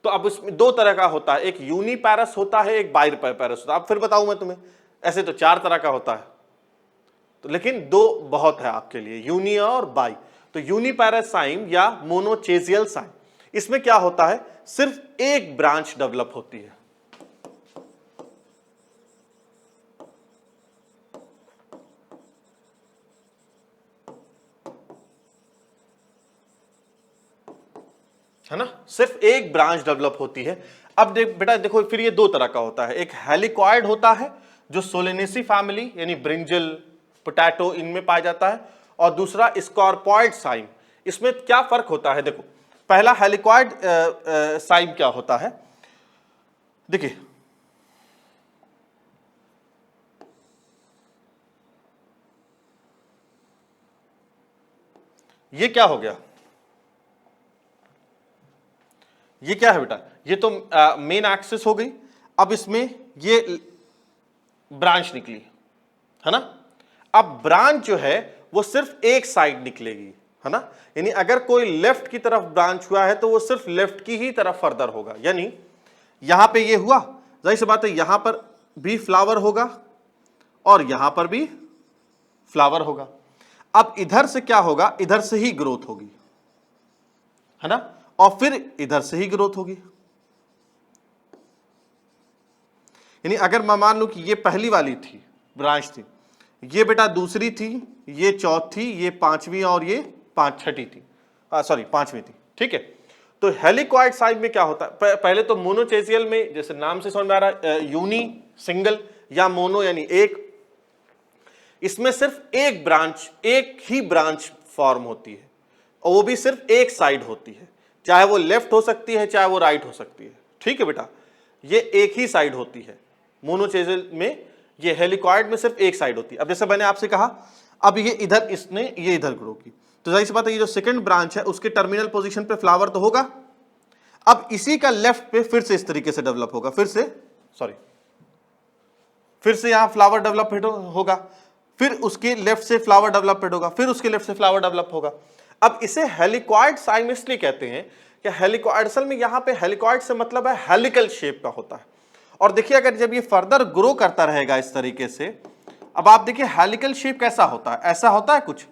तो अब इसमें 2 तरह का होता है, एक यूनिपैरस होता है, एक बाइपैरस होता है। अब फिर बताऊं मैं तुम्हें, ऐसे तो 4 तरह का होता है, तो लेकिन 2 बहुत है आपके लिए, यूनि और बाई। तो यूनिपैरस साइम या मोनोचेजियल साइम, इसमें क्या होता है, सिर्फ एक ब्रांच डेवलप होती है। है ना, सिर्फ एक ब्रांच डेवलप होती है। अब बेटा देखो फिर ये 2 तरह का होता है, एक हेलिकॉइड होता है जो सोलेनेसी फैमिली यानी ब्रिंजल, पोटैटो इनमें पाया जाता है, और दूसरा स्कॉर्पॉइड साइम। इसमें क्या फर्क होता है, देखो पहला हेलिकॉइड साइम क्या होता है, देखिए ये क्या हो गया, ये क्या है बेटा, ये तो मेन एक्सिस हो गई। अब इसमें ये ब्रांच निकली है ना, अब ब्रांच जो है वो सिर्फ एक साइड निकलेगी, है ना। यानी अगर कोई लेफ्ट की तरफ ब्रांच हुआ है तो वो सिर्फ लेफ्ट की ही तरफ फर्दर होगा। यानी यहां पे ये हुआ, जाहिर सी बात है यहां पर भी फ्लावर होगा और यहां पर भी फ्लावर होगा। अब इधर से क्या होगा, इधर से ही ग्रोथ होगी, है ना, और फिर इधर से ही ग्रोथ होगी। यानी अगर मैं मान लूं कि ये पहली वाली थी ब्रांच थी, ये बेटा दूसरी थी, ये चौथी, ये पांचवी और ये छठी थी, सॉरी पांचवी थी, ठीक है। तो हेलिकॉइड साइम में क्या होता है, पहले तो मोनोचेजियल में जैसे नाम से समझ में आ रहा है यूनी सिंगल या मोनो यानी एक, इसमें सिर्फ एक ब्रांच, एक ही ब्रांच फॉर्म होती है और वो भी सिर्फ एक साइड होती है, चाहे वो लेफ्ट हो सकती है चाहे वो राइट हो सकती है, ठीक है बेटा, ये एक ही साइड होती है। मोनोचेजियल में, ये हेलिकॉइड में सिर्फ एक साइड होती है। अब जैसे मैंने आपसे कहा, अब ये इधर, इसने ये इधर ग्रो की, तो जाहिर सी बात है ये जो सेकंड ब्रांच है उसके टर्मिनल पोजीशन पे फ्लावर तो होगा। अब इसी का लेफ्ट पे फिर से इस तरीके से डेवलप होगा, फिर से यहां फ्लावर डेवलपमेंट होगा, फिर उसके लेफ्ट से फ्लावर डेवलपमेंट होगा, फिर उसके लेफ्ट से फ्लावर डेवलप होगा। अब इसे हेलिकॉइड साइम इसलिए कहते हैं कि हेलिकॉइड, असल में यहां पे हेलिकॉइड से मतलब है हेलिकल शेप का होता है। और देखिए अगर जब ये फर्दर ग्रो करता रहेगा इस तरीके से, अब आप देखिए हेलिकल शेप कैसा होता है, ऐसा होता है कुछ,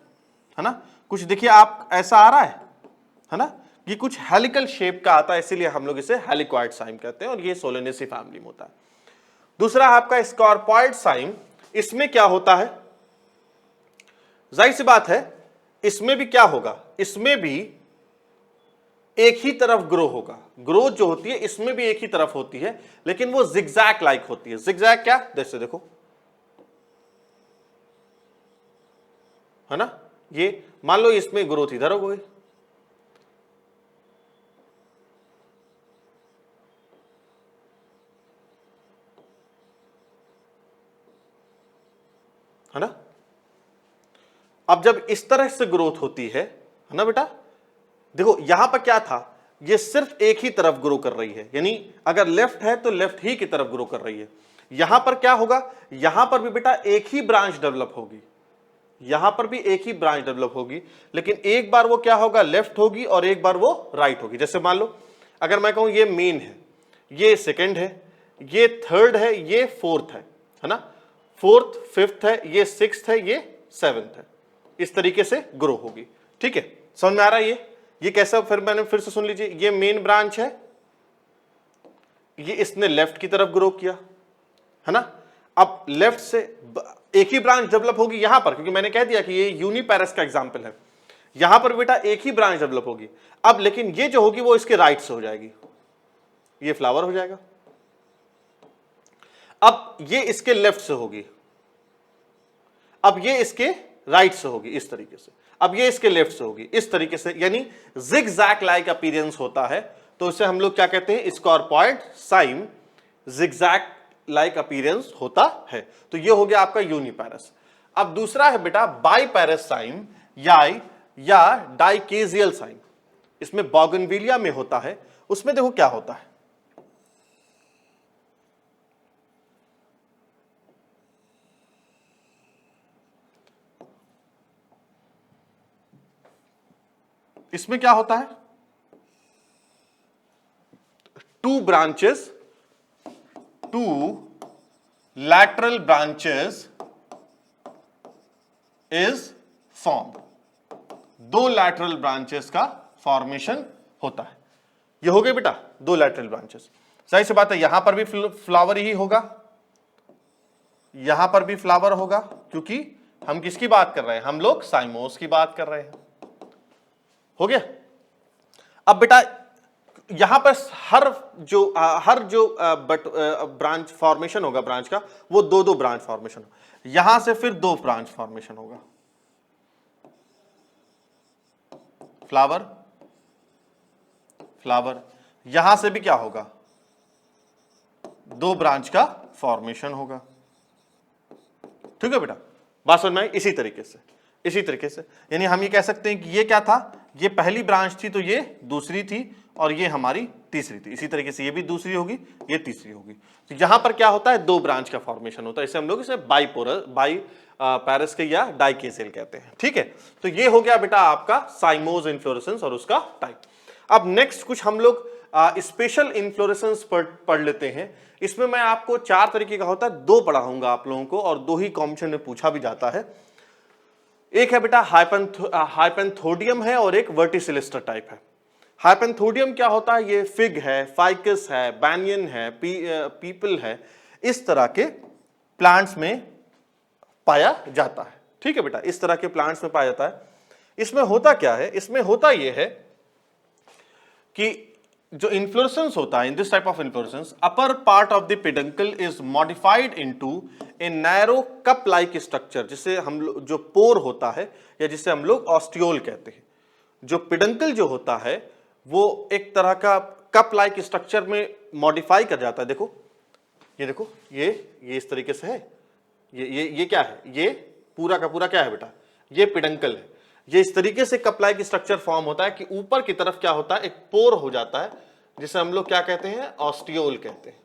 है ना, कुछ देखिए आप ऐसा आ रहा है ना, ये कुछ हेलिकल शेप का आता है, इसीलिए हम लोग इसे हेलिकॉइड साइम कहते हैं और ये सोलेनेसी फैमिली में होता है। दूसरा आपका स्कॉर्पॉइड साइम, इसमें क्या होता है, जाहिर सी बात है इसमें भी क्या होगा, इसमें भी एक ही तरफ ग्रो होगा, ग्रोथ जो होती है इसमें भी एक ही तरफ होती है, लेकिन वो जिगजैग लाइक होती है। जिगजैग क्या, जैसे देखो, है ना, ये मान लो इसमें ग्रोथ इधर हो गई, है ना। अब जब इस तरह से ग्रोथ होती है ना बेटा, देखो यहां पर क्या था, ये सिर्फ एक ही तरफ ग्रो कर रही है, यानी अगर लेफ्ट है तो लेफ्ट ही की तरफ ग्रो कर रही है। यहां पर क्या होगा, यहां पर भी बेटा एक ही ब्रांच डेवलप होगी, यहां पर भी एक ही ब्रांच डेवलप होगी, लेकिन एक बार वो क्या होगा, लेफ्ट होगी और एक बार वो राइट होगी। जैसे मान लो अगर मैं कहूं ये मेन है, ये सेकंड है, ये थर्ड है, ये फोर्थ है ना, फोर्थ फिफ्थ है, ये सिक्स्थ है, ये सेवेंथ है, इस तरीके से ग्रो होगी, ठीक है। समझ में आ रहा है ये कैसा, फिर मैंने फिर से सुन लीजिए, ये मेन ब्रांच है, ये इसने लेफ्ट की तरफ ग्रो किया, है ना। अब लेफ्ट से एक ही ब्रांच डेवलप होगी यहां पर, क्योंकि मैंने कह दिया कि ये यूनिपैरस का एग्जांपल है, यहां पर बेटा एक ही ब्रांच डेवलप होगी। अब लेकिन ये जो होगी वो इसके राइट से हो जाएगी, ये फ्लावर हो जाएगा। अब ये इसके लेफ्ट से होगी, अब ये इसके राइट से होगी इस तरीके से, अब ये इसके लेफ्ट से होगी इस तरीके से, यानी जिगजैग लाइक अपीयरेंस होता है, तो इसे हम लोग क्या कहते हैं, scorpioid Saim, zigzag like appearance होता है। तो ये हो गया आपका यूनिपैरस। अब दूसरा है बेटा बाइपैरस साइम या डाइकेजियल साइम, इसमें बोगनविलिया में होता है। उसमें देखो क्या होता है, इसमें क्या होता है, two lateral branches is form, दो लैटरल ब्रांचेस का फॉर्मेशन होता है। ये हो गए बेटा दो लैटरल ब्रांचेस। सही से बात है, यहां पर भी फ्लावर ही होगा, यहां पर भी फ्लावर होगा, क्योंकि हम किसकी बात कर रहे हैं, हम लोग साइमोस की बात कर रहे हैं। हो गया। अब बेटा यहां पर हर जो ब्रांच फॉर्मेशन होगा ब्रांच का, वो दो ब्रांच फॉर्मेशन, यहां से फिर दो ब्रांच फॉर्मेशन होगा, फ्लावर फ्लावर, यहां से भी क्या होगा, दो ब्रांच का फॉर्मेशन होगा। ठीक है बेटा, बात समझ में आई। इसी तरीके से यानी हम ये कह सकते हैं कि ये क्या था, ये पहली ब्रांच थी तो ये दूसरी थी और ये हमारी तीसरी थी। इसी तरीके से ये भी दूसरी होगी, ये तीसरी होगी। तो यहां पर क्या होता है, दो ब्रांच का फॉर्मेशन होता है, इसे हम लोग इसे बाई पैरस के या डाइकेसेल कहते हैं। ठीक है, तो ये हो गया बेटा आपका साइमोज इन्फ्लोरेसेंस और उसका टाइप। अब नेक्स्ट कुछ हम लोग स्पेशल इन्फ्लोरेसेंस पढ़ लेते हैं। इसमें मैं आपको 4 तरीके का होता है, 2 पढ़ाऊंगा आप लोगों को और 2 ही कॉम्पिटिशन में पूछा भी जाता है। एक है बेटा हाइपेंथोडियम है और एक वर्टिसिलिस्टर टाइप है। हाइपेंथोडियम क्या होता है, ये फिग है, फाइकस है, बैनियन है, पीपल है, इस तरह के प्लांट्स में पाया जाता है। ठीक है बेटा, इस तरह के प्लांट्स में पाया जाता है। इसमें होता क्या है, इसमें होता यह है कि जो इन्फ्लोरेसेंस होता है, इन this type of inflorescence, upper part of the peduncle is modified into a narrow cup like structure, जिसे हम लोग जो पोर होता है या जिसे हम लोग ऑस्टियोल कहते हैं। जो पेडंकल जो होता है वो एक तरह का कप लाइक स्ट्रक्चर में मॉडिफाई कर जाता है। देखो ये देखो, ये इस तरीके से है, ये क्या है, ये पूरा का पूरा क्या है बेटा, ये पेडंकल है। ये इस तरीके से कप लाइक स्ट्रक्चर फॉर्म होता है कि ऊपर की तरफ क्या होता है, एक पोर हो जाता है, जिसे हम लोग क्या कहते हैं, ऑस्टियोल कहते हैं,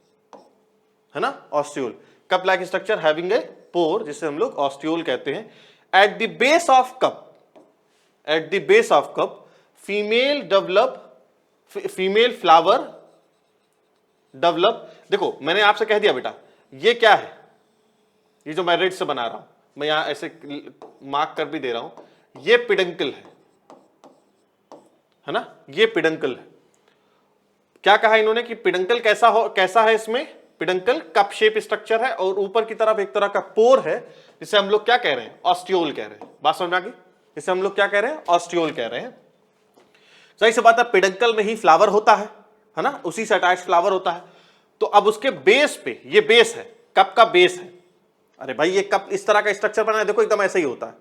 है ना, ostiole. Cup like structure having a pore, जिसे हम लोग ऑस्टियोल कहते हैं। At the base of cup female flower develop. देखो मैंने आपसे कह दिया बेटा, ये क्या है, ये जो मैं रेड से बना रहा हूं, मैं यहां ऐसे मार्क कर भी दे रहा हूं, ये पेडंकल है ना, ये पेडंकल है। क्या कहा इन्होंने कि पेडंकल कैसा है, इसमें पेडंकल कप शेप स्ट्रक्चर है और ऊपर की तरफ एक तरह का पोर है, जिसे हम लोग क्या कह रहे हैं, ऑस्टियोल कह रहे हैं। बात समझ में आ गई, जिसे हम लोग क्या कह रहे हैं, ऑस्टियोल कह रहे हैं। सही से बात है, पेडंकल में ही फ्लावर होता है ना, उसी से अटैच फ्लावर होता है। तो अब उसके बेस पे, ये बेस है, कप का बेस है। अरे भाई ये कप इस तरह का स्ट्रक्चर बना है, देखो एकदम ऐसे ही होता है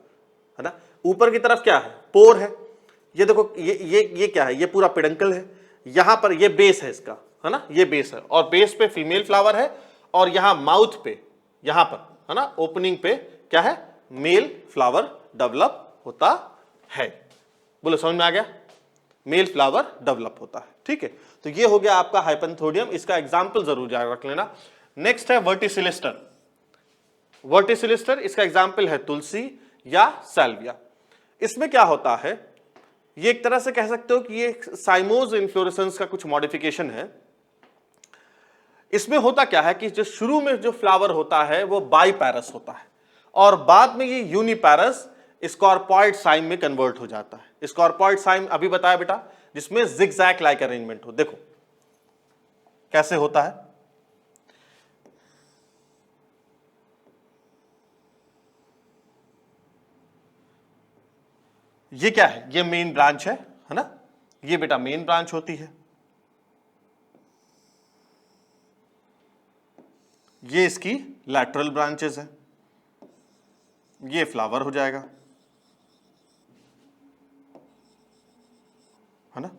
ना। ऊपर की तरफ क्या है, पोर है। ये देखो ये क्या है, ये पूरा पेडंकल है। यहां पर ये बेस है इसका, है ना, ये बेस है और बेस पे फीमेल फ्लावर है और यहां माउथ पे, यहां पर, है ना, ओपनिंग पे क्या है, मेल फ्लावर डेवलप होता है। बोलो समझ में आ गया, मेल फ्लावर डेवलप होता है। ठीक है, तो ये हो गया आपका हाइपेंथोडियम, इसका एग्जाम्पल जरूर याद रख लेना। नेक्स्ट है वर्टिसिलिस्टर। वर्टिसिलिस्टर, इसका एग्जाम्पल है तुलसी या सैल्विया। इसमें क्या होता है, ये एक तरह से कह सकते हो कि ये साइमोज इन्फ्लोरेसेंस का कुछ मॉडिफिकेशन है। इसमें होता क्या है कि जो शुरू में जो फ्लावर होता है वो बाईपैरस होता है और बाद में ये यूनिपैरस स्कॉर्पॉइड साइम में कन्वर्ट हो जाता है। स्कॉर्पॉइड साइम अभी बताया बेटा, जिसमें जिगजैग लाइक अरेंजमेंट हो। देखो कैसे होता है, ये क्या है, ये मेन ब्रांच है ना, ये बेटा मेन ब्रांच होती है। ये इसकी लैटरल ब्रांचेस है, ये फ्लावर हो जाएगा, है ना।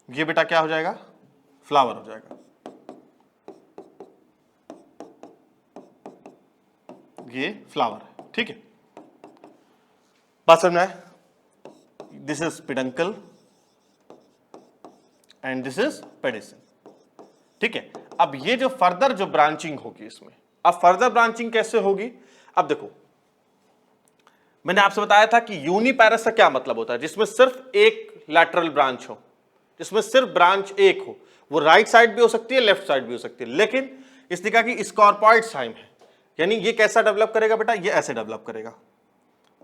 ये बेटा क्या हो जाएगा, फ्लावर हो जाएगा। ये फ्लावर है। ठीक है, बात समझ में आए। This is peduncle and this is pedicel. ठीक है, अब ये जो फर्दर जो ब्रांचिंग होगी इसमें, अब फर्दर ब्रांचिंग कैसे होगी, अब देखो मैंने आपसे बताया था कि यूनिपैरस का क्या मतलब होता है, जिसमें सिर्फ एक लैटरल ब्रांच हो, जिसमें सिर्फ ब्रांच एक हो। वो राइट साइड भी हो सकती है, लेफ्ट साइड भी हो सकती है, लेकिन इसने कहा कि स्कॉर्पॉइड साइम है, यानी ये कैसा डेवलप करेगा बेटा, ये ऐसे डेवलप करेगा।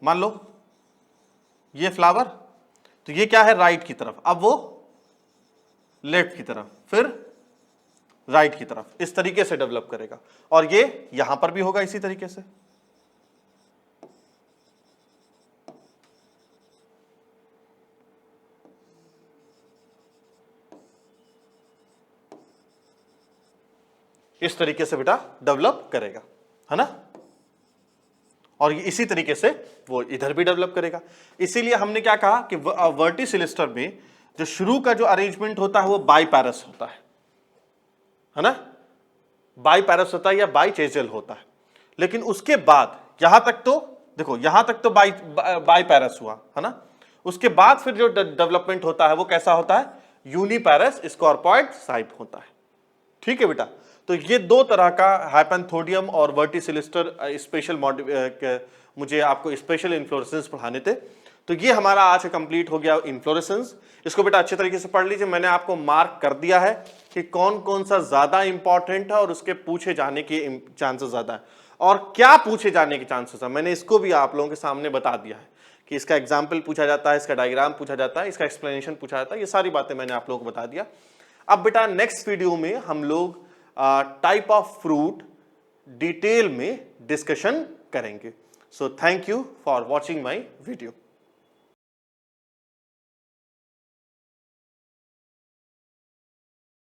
मान लो ये फ्लावर, तो ये क्या है, राइट की तरफ, अब वो लेफ्ट की तरफ, फिर राइट की तरफ, इस तरीके से डेवलप करेगा। और ये यहां पर भी होगा इसी तरीके से। इस तरीके से बेटा डेवलप करेगा, है ना। और इसी तरीके से वो इधर भी डेवलप करेगा। इसीलिए हमने क्या कहा कि वर्टिसिलिस्टर में जो शुरू का जो अरेंजमेंट होता है वो बाईपैरस होता है ना, बाईपैरस होता है या बाईचेजल होता है। लेकिन उसके बाद यहां तक तो देखो, यहां तक तो बाईपैरस हुआ है ना। उसके बाद फिर जो डेवलपमेंट होता है वो कैसा होता है, यूनिपैरस स्कॉर्पॉइड साइप होता है। ठीक है बेटा, तो ये दो तरह का हाइपेंथोडियम और वर्टिसिलिस्टर स्पेशल मुझे आपको स्पेशल इन्फ्लोरेसेंस पढ़ाने थे। तो ये हमारा आज कंप्लीट हो गया इन्फ्लोरेसेंस। इसको बेटा अच्छे तरीके से पढ़ लीजिए, मैंने आपको मार्क कर दिया है कि कौन कौन सा ज्यादा इंपॉर्टेंट है और उसके पूछे जाने के चांसेस ज्यादा है और क्या पूछे जाने के चांसेस है, मैंने इसको भी आप लोगों के सामने बता दिया है कि इसका एग्जाम्पल पूछा जाता है, इसका डायग्राम पूछा जाता है, इसका एक्सप्लेनेशन पूछा जाता है, ये सारी बातें मैंने आप लोगों को बता दिया। अब बेटा नेक्स्ट वीडियो में हम लोग टाइप ऑफ फ्रूट डिटेल में डिस्कशन करेंगे। So thank you for watching my video.